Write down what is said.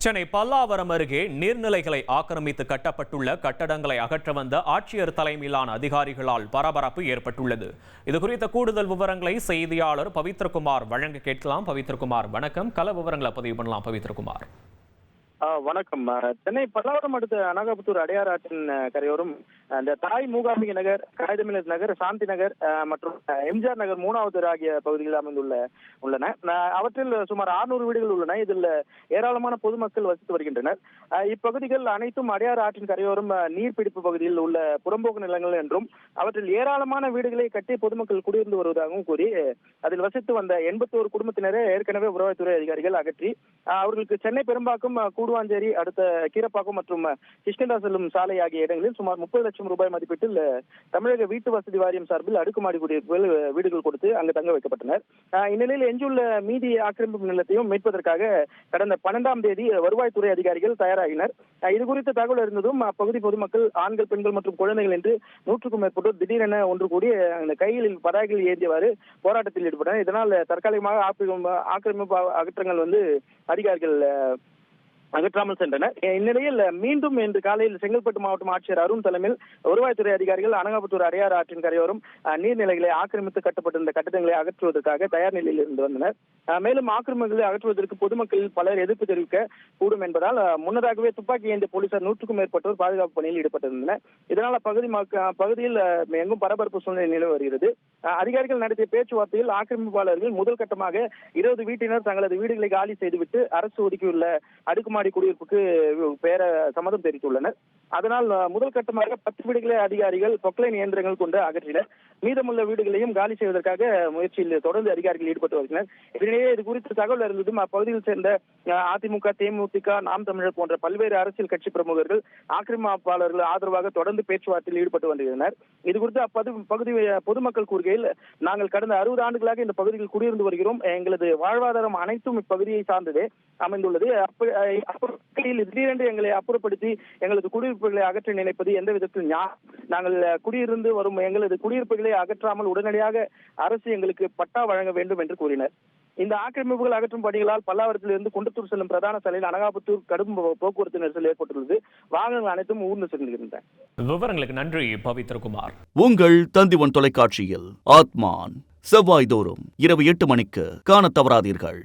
சென்னை பல்லாவரம் அருகே நீர்நிலைகளை ஆக்கிரமித்து கட்டப்பட்டுள்ள கட்டடங்களை அகற்ற வந்த ஆட்சியர் தலைமையிலான அதிகாரிகளால் பரபரப்பு ஏற்பட்டுள்ளது. இதுகுறித்த கூடுதல் விவரங்களை செய்தியாளர் பவித்ரகுமார் வழங்க கேட்கலாம். பவித்ரகுமார், வணக்கம். கள விவரங்களை பதிவு பண்ணலாம். பவித்ரகுமார், வணக்கம். சென்னை பல்லாவரம் அடுத்த அனகாபுத்தூர் அடையாறு ஆற்றின் கரையோரம் இந்த தாய் மூகாம்பிகை நகர், காகிதமிழர் நகர், சாந்தி நகர் மற்றும் எம்ஜிஆர் நகர் 3வது ஆகிய பகுதிகளில் உள்ளன. அவற்றில் சுமார் 600 வீடுகள் உள்ளன. இதில் ஏராளமான பொதுமக்கள் வசித்து வருகின்றனர். இப்பகுதிகள் அனைத்தும் அடையாறு ஆற்றின் கரையோரம் நீர்பிடிப்பு பகுதியில் உள்ள புறம்போக்கு நிலங்கள் என்றும் அவற்றில் ஏராளமான வீடுகளை கட்டி பொதுமக்கள் குடியிருந்து வருவதாகவும் கூறி அதில் வசித்து வந்த 81 குடும்பத்தினரை ஏற்கனவே வருவாய்த்துறை அதிகாரிகள் அகற்றி அவர்களுக்கு சென்னை பெரும்பாக்கம், கூடுவாஞ்சேரி, அடுத்த கீரப்பாக்கம் மற்றும் கிருஷ்ணகிரி செல்லும் சாலை ஆகிய இடங்களில் சுமார் 30 லட்சம் ரூபாய் மதிப்பீட்டில் தமிழக வீட்டு வசதி வாரியம் சார்பில் அடுக்குமாடி குடியிருப்புகள் வீடுகள் கொடுத்து அங்கு தங்க வைக்கப்பட்டனர். இந்நிலையில் எஞ்சியுள்ள மீதி ஆக்கிரமிப்பு நிலத்தையும் மீட்பதற்காக கடந்த 12ஆம் தேதி வருவாய்த்துறை அதிகாரிகள் தயாராகினர். இதுகுறித்த தகவல் இருந்ததும் அப்பகுதி பொதுமக்கள், ஆண்கள், பெண்கள் மற்றும் குழந்தைகள் என்று 100க்கும் மேற்பட்டோர் திடீரென ஒன்று கூடி அந்த கைகளில் பதாகைகள் ஏந்தியவாறு போராட்டத்தில் ஈடுபட்டனர். இதனால் தற்காலிகமாக ஆக்கிரமிப்பு அகற்றங்கள் அதிகாரிகள் அகற்றாமல் சென்றனர். இந்நிலையில் மீண்டும் இன்று காலையில் செங்கல்பட்டு மாவட்ட ஆட்சியர் அருண் தலைமையில் வருவாய்த்துறை அதிகாரிகள் அனகாபுத்தூர் அடையாறு ஆற்றின் கரையோரம் நீர்நிலைகளை ஆக்கிரமித்து கட்டப்பட்டிருந்த கட்டடங்களை அகற்றுவதற்காக தயார் நிலையில் இருந்து வந்தனர். மேலும் ஆக்கிரமிப்புகளை அகற்றுவதற்கு பொதுமக்கள் பலர் எதிர்ப்பு தெரிவிக்க கூடும் என்பதால் முன்னதாகவே துப்பாக்கி ஏந்திய போலீசார் 100க்கும் மேற்பட்டோர் பாதுகாப்பு பணியில் ஈடுபட்டிருந்தனர். இதனால் பகுதியில் எங்கும் பரபரப்பு சூழ்நிலை நிலவி வருகிறது. அதிகாரிகள் நடத்திய பேச்சுவார்த்தையில் ஆக்கிரமிப்பாளர்கள் முதல் கட்டமாக 20 வீட்டினர் தங்களது வீடுகளை காலி செய்துவிட்டு அரசு ஒதுக்கியுள்ள அடுக்குமாடி குடியிருப்புக்கு பெயர சம்மதம் தெரிவித்துள்ளனர். அதனால் முதல் கட்டமாக 10 வீடுகளை அதிகாரிகள் பொக்லைன் இயந்திரங்கள் கொண்டு அகற்றினர். மீதமுள்ள வீடுகளையும் காலி செய்வதற்காக முயற்சியில் தொடர்ந்து அதிகாரிகள் ஈடுபட்டு வருகின்றனர். இதனிடையே இது குறித்த தகவல் இருந்ததும் அப்பகுதியில் சேர்ந்த அதிமுக, தேமுதிக, நாம் தமிழர் போன்ற பல்வேறு அரசியல் கட்சி பிரமுகர்கள் ஆக்கிரமிப்பாளர்கள் ஆதரவாக தொடர்ந்து பேச்சுவார்த்தையில் ஈடுபட்டு வருகின்றனர். இதுகுறித்து அப்பகுதி பொதுமக்கள் கூறுகையில், நாங்கள் கடந்த 60 ஆண்டுகளாக இந்த பகுதியில் குடியிருந்து வருகிறோம். எங்களது வாழ்வாதாரம் அனைத்தும் இப்பகுதியை சார்ந்ததே அமைந்துள்ளது. திடீரென்று எங்களை அப்புறப்படுத்தி எங்களது குடியிருப்புகளை அகற்ற நினைப்பது எந்த விதத்தில் நாங்கள் குடியிருந்து வரும் எங்களது குடியிருப்புகளை அகற்றாமல் உடனடியாக அரசு எங்களுக்கு பட்டா வழங்க வேண்டும் என்று கூறினர். இந்த ஆக்கிரமிப்புகள் அகற்றும் பணிகளால் பல்லாவரத்திலிருந்து குன்றத்தூர் செல்லும் பிரதான சாலையில் அனகாபுத்தூர் கடும் போக்குவரத்து நெரிசல் ஏற்பட்டுள்ளது. வாகனங்கள் அனைத்தும் ஊர்ந்து செல்கின்றன. விவரங்களுக்கு நன்றி பவித்ரகுமார். உங்கள் தந்திவன் தொலைக்காட்சியில் ஆத்மான் செவ்வாய்தோறும் இரவு 8 மணிக்கு காணத் தவறாதீர்கள்.